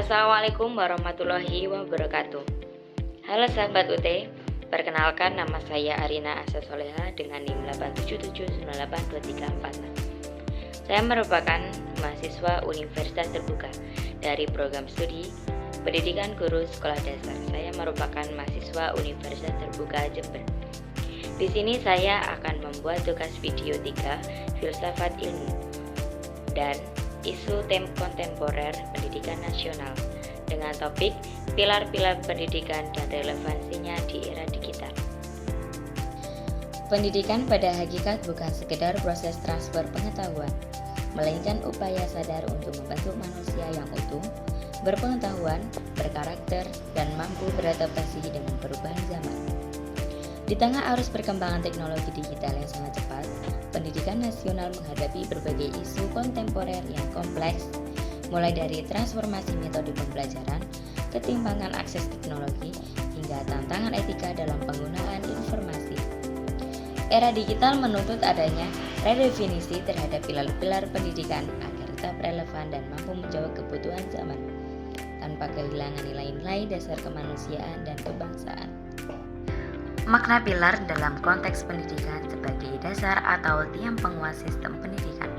Assalamualaikum warahmatullahi wabarakatuh. Halo sahabat UT, perkenalkan nama saya Arina Asa Soleha dengan NIM 877982346. Saya merupakan mahasiswa Universitas Terbuka dari program studi Pendidikan Guru Sekolah Dasar. Saya merupakan mahasiswa Universitas Terbuka Jember. Di sini saya akan membuat tugas video 3 filsafat ilmu dan isu kontemporer pendidikan nasional dengan topik pilar-pilar pendidikan dan relevansinya di era digital. Pendidikan pada hakikat bukan sekedar proses transfer pengetahuan, melainkan upaya sadar untuk membentuk manusia yang utuh, berpengetahuan, berkarakter, dan mampu beradaptasi dengan perubahan zaman. Di tengah arus perkembangan teknologi digital yang sangat cepat, pendidikan nasional menghadapi berbagai isu kontemporer yang kompleks, mulai dari transformasi metode pembelajaran, ketimpangan akses teknologi, hingga tantangan etika dalam penggunaan informasi. Era digital menuntut adanya redefinisi terhadap pilar-pilar pendidikan agar tetap relevan dan mampu menjawab kebutuhan zaman, tanpa kehilangan nilai-nilai dasar kemanusiaan dan kebangsaan. Makna pilar dalam konteks pendidikan sebagai dasar atau tiang penguat sistem pendidikan.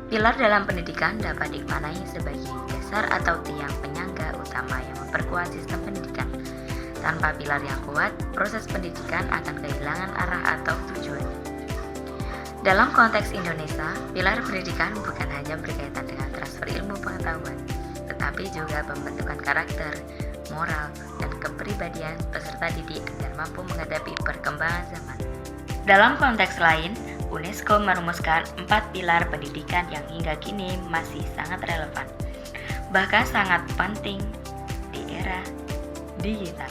Pilar dalam pendidikan dapat dimaknai sebagai dasar atau tiang penyangga utama yang memperkuat sistem pendidikan. Tanpa pilar yang kuat, proses pendidikan akan kehilangan arah atau tujuan. Dalam konteks Indonesia, pilar pendidikan bukan hanya berkaitan dengan transfer ilmu pengetahuan, tetapi juga pembentukan karakter, moral, dan kepribadian peserta didik agar mampu menghadapi perkembangan zaman. Dalam konteks lain, UNESCO merumuskan 4 pilar pendidikan yang hingga kini masih sangat relevan, bahkan sangat penting di era digital.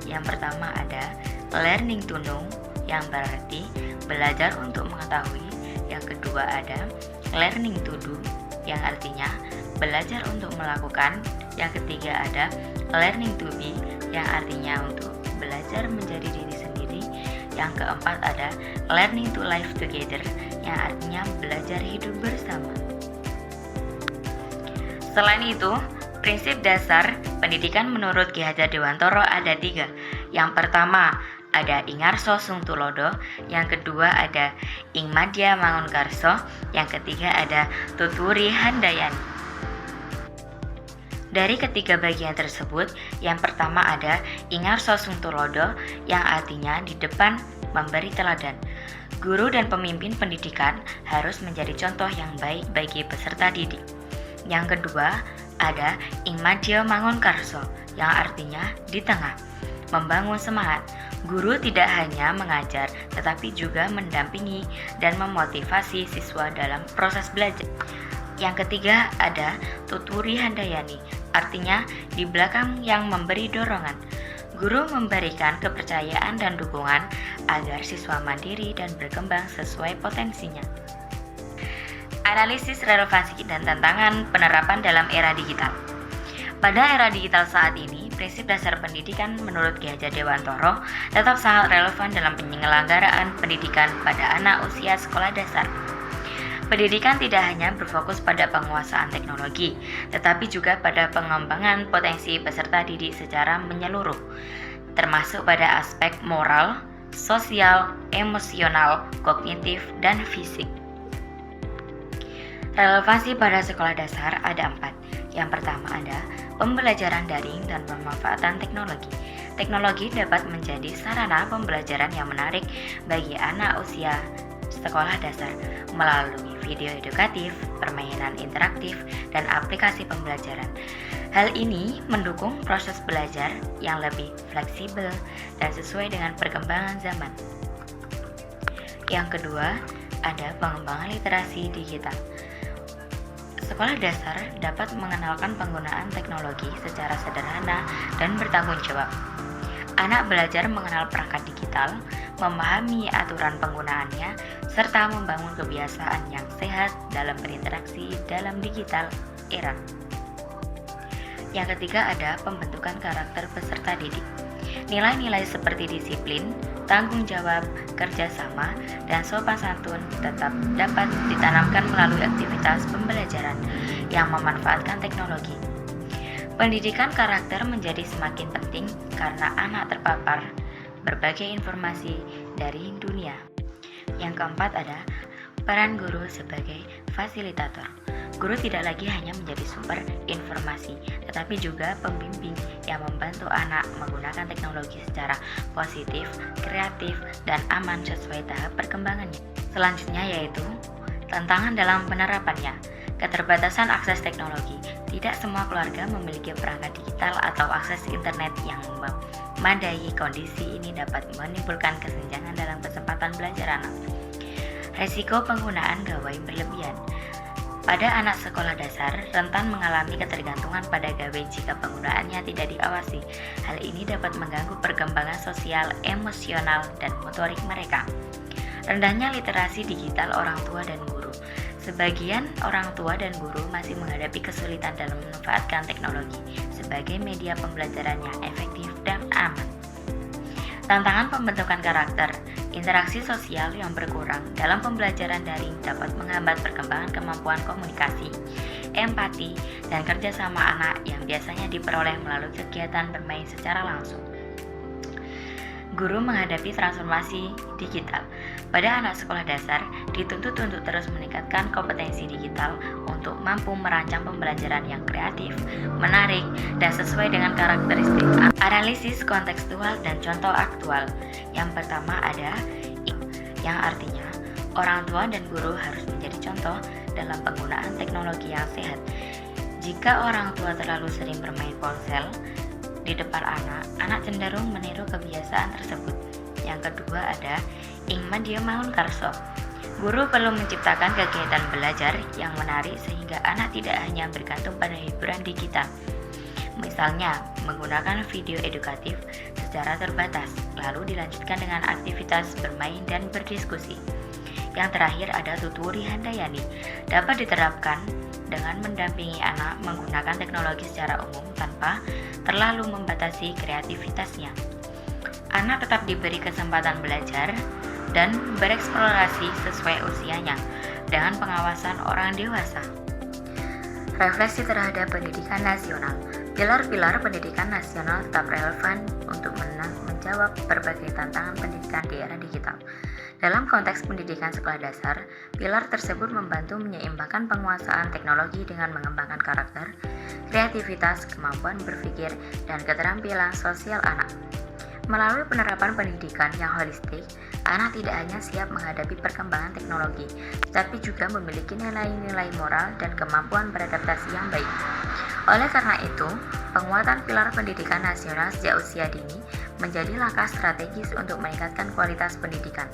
Yang pertama ada learning to know, yang berarti belajar untuk mengetahui. Yang kedua ada learning to do, yang artinya belajar untuk melakukan. Yang ketiga ada learning to be, yang artinya untuk belajar menjadi diri sendiri. Yang keempat ada learning to live together, yang artinya belajar hidup bersama. Selain itu, prinsip dasar pendidikan menurut Ki Hajar Dewantara ada 3. Yang pertama ada Ingarso Sungtulodo, yang kedua ada Ingmadya Mangunkarso, yang ketiga ada Tuturi Handayani. Dari ketiga bagian tersebut, yang pertama ada Ingarso Sungtulodo, yang artinya di depan memberi teladan. Guru dan pemimpin pendidikan harus menjadi contoh yang baik bagi peserta didik. Yang kedua ada Ingmadya Mangunkarso, yang artinya di tengah, membangun semangat. Guru tidak hanya mengajar, tetapi juga mendampingi dan memotivasi siswa dalam proses belajar. Yang ketiga ada Tuturi Handayani, artinya di belakang yang memberi dorongan. Guru memberikan kepercayaan dan dukungan agar siswa mandiri dan berkembang sesuai potensinya. Analisis relevansi dan tantangan penerapan dalam era digital. Pada era digital saat ini, prinsip dasar pendidikan menurut Ki Hajar Dewantara tetap sangat relevan dalam penyelenggaraan pendidikan pada anak usia sekolah dasar. Pendidikan tidak hanya berfokus pada penguasaan teknologi, tetapi juga pada pengembangan potensi peserta didik secara menyeluruh, termasuk pada aspek moral, sosial, emosional, kognitif, dan fisik. Relevansi pada sekolah dasar ada 4. Yang pertama ada pembelajaran daring dan pemanfaatan teknologi. Teknologi dapat menjadi sarana pembelajaran yang menarik bagi anak usia sekolah dasar melalui video edukatif, permainan interaktif, dan aplikasi pembelajaran. Hal ini mendukung proses belajar yang lebih fleksibel dan sesuai dengan perkembangan zaman. Yang kedua, ada pengembangan literasi digital. Sekolah dasar dapat mengenalkan penggunaan teknologi secara sederhana dan bertanggung jawab. Anak belajar mengenal perangkat digital, memahami aturan penggunaannya, serta membangun kebiasaan yang sehat dalam berinteraksi dalam digital era. Yang ketiga ada pembentukan karakter peserta didik. Nilai-nilai seperti disiplin, tanggung jawab, kerjasama, dan sopan santun tetap dapat ditanamkan melalui aktivitas pembelajaran yang memanfaatkan teknologi. Pendidikan karakter menjadi semakin penting karena anak terpapar berbagai informasi dari dunia. Yang keempat ada peran guru sebagai fasilitator. Guru tidak lagi hanya menjadi sumber informasi, tetapi juga pembimbing yang membantu anak menggunakan teknologi secara positif, kreatif, dan aman sesuai tahap perkembangannya. Selanjutnya yaitu tantangan dalam penerapannya. Keterbatasan akses teknologi. Tidak semua keluarga memiliki perangkat digital atau akses internet yang memadai. Kondisi ini dapat menimbulkan kesenjangan dalam kesempatan belajar anak. Resiko penggunaan gawai berlebihan. Pada anak sekolah dasar, rentan mengalami ketergantungan pada gawai jika penggunaannya tidak diawasi. Hal ini dapat mengganggu perkembangan sosial, emosional, dan motorik mereka. Rendahnya literasi digital orang tua dan guru. Sebagian orang tua dan guru masih menghadapi kesulitan dalam memanfaatkan teknologi sebagai media pembelajaran yang efektif dan aman. Tantangan pembentukan karakter. Interaksi sosial yang berkurang dalam pembelajaran daring dapat menghambat perkembangan kemampuan komunikasi, empati, dan kerjasama anak yang biasanya diperoleh melalui kegiatan bermain secara langsung. Guru menghadapi transformasi digital. Pada anak sekolah dasar, dituntut untuk terus meningkatkan kompetensi digital untuk mampu merancang pembelajaran yang kreatif, menarik, dan sesuai dengan karakteristik. Analisis kontekstual dan contoh aktual. Yang pertama ada yang artinya orang tua dan guru harus menjadi contoh dalam penggunaan teknologi yang sehat. Jika orang tua terlalu sering bermain ponsel di depan anak cenderung meniru kebiasaan tersebut. Yang kedua ada Ingmadya Maun Karso. Guru perlu menciptakan kegiatan belajar yang menarik sehingga anak tidak hanya bergantung pada hiburan digital. Misalnya, menggunakan video edukatif secara terbatas, lalu dilanjutkan dengan aktivitas bermain dan berdiskusi. Yang terakhir ada Tuturi Handayani, dapat diterapkan dengan mendampingi anak menggunakan teknologi secara umum tanpa terlalu membatasi kreativitasnya. Anak tetap diberi kesempatan belajar dan bereksplorasi sesuai usianya dengan pengawasan orang dewasa. Refleksi terhadap pendidikan nasional. Pilar-pilar pendidikan nasional tetap relevan untuk menjawab berbagai tantangan pendidikan di era digital. Dalam konteks pendidikan sekolah dasar, pilar tersebut membantu menyeimbangkan penguasaan teknologi dengan mengembangkan karakter, kreativitas, kemampuan berpikir, dan keterampilan sosial anak. Melalui penerapan pendidikan yang holistik, anak tidak hanya siap menghadapi perkembangan teknologi, tetapi juga memiliki nilai-nilai moral dan kemampuan beradaptasi yang baik. Oleh karena itu, penguatan pilar pendidikan nasional sejak usia dini menjadi langkah strategis untuk meningkatkan kualitas pendidikan,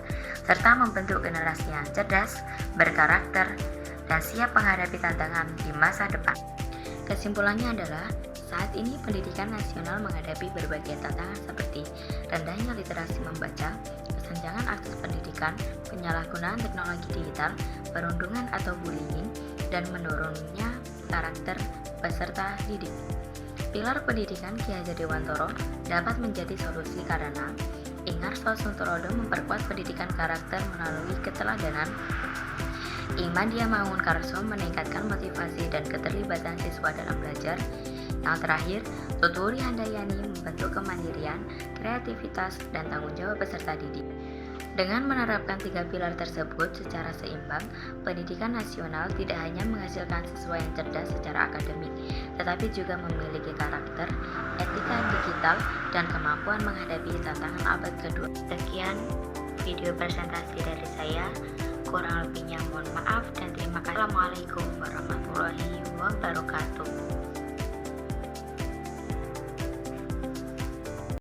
serta membentuk generasi yang cerdas, berkarakter, dan siap menghadapi tantangan di masa depan. Kesimpulannya adalah, saat ini pendidikan nasional menghadapi berbagai tantangan seperti rendahnya literasi membaca, kesenjangan akses pendidikan, penyalahgunaan teknologi digital, perundungan atau bullying, dan menurunnya karakter peserta didik. Pilar pendidikan Ki Hajar Dewantoro dapat menjadi solusi karena Ingarso Suntulodo memperkuat pendidikan karakter melalui keteladanan. Ingmadya Maun Karso meningkatkan motivasi dan keterlibatan siswa dalam belajar. Yang terakhir, Tuturi Handayani membentuk kemandirian, kreativitas, dan tanggung jawab peserta didik. Dengan menerapkan 3 pilar tersebut secara seimbang, pendidikan nasional tidak hanya menghasilkan siswa yang cerdas secara akademik, tetapi juga memiliki karakter, etika digital, dan kemampuan menghadapi tantangan abad kedua. Sekian video presentasi dari saya. Kurang lebihnya mohon maaf dan terima kasih. Assalamualaikum warahmatullahi wabarakatuh.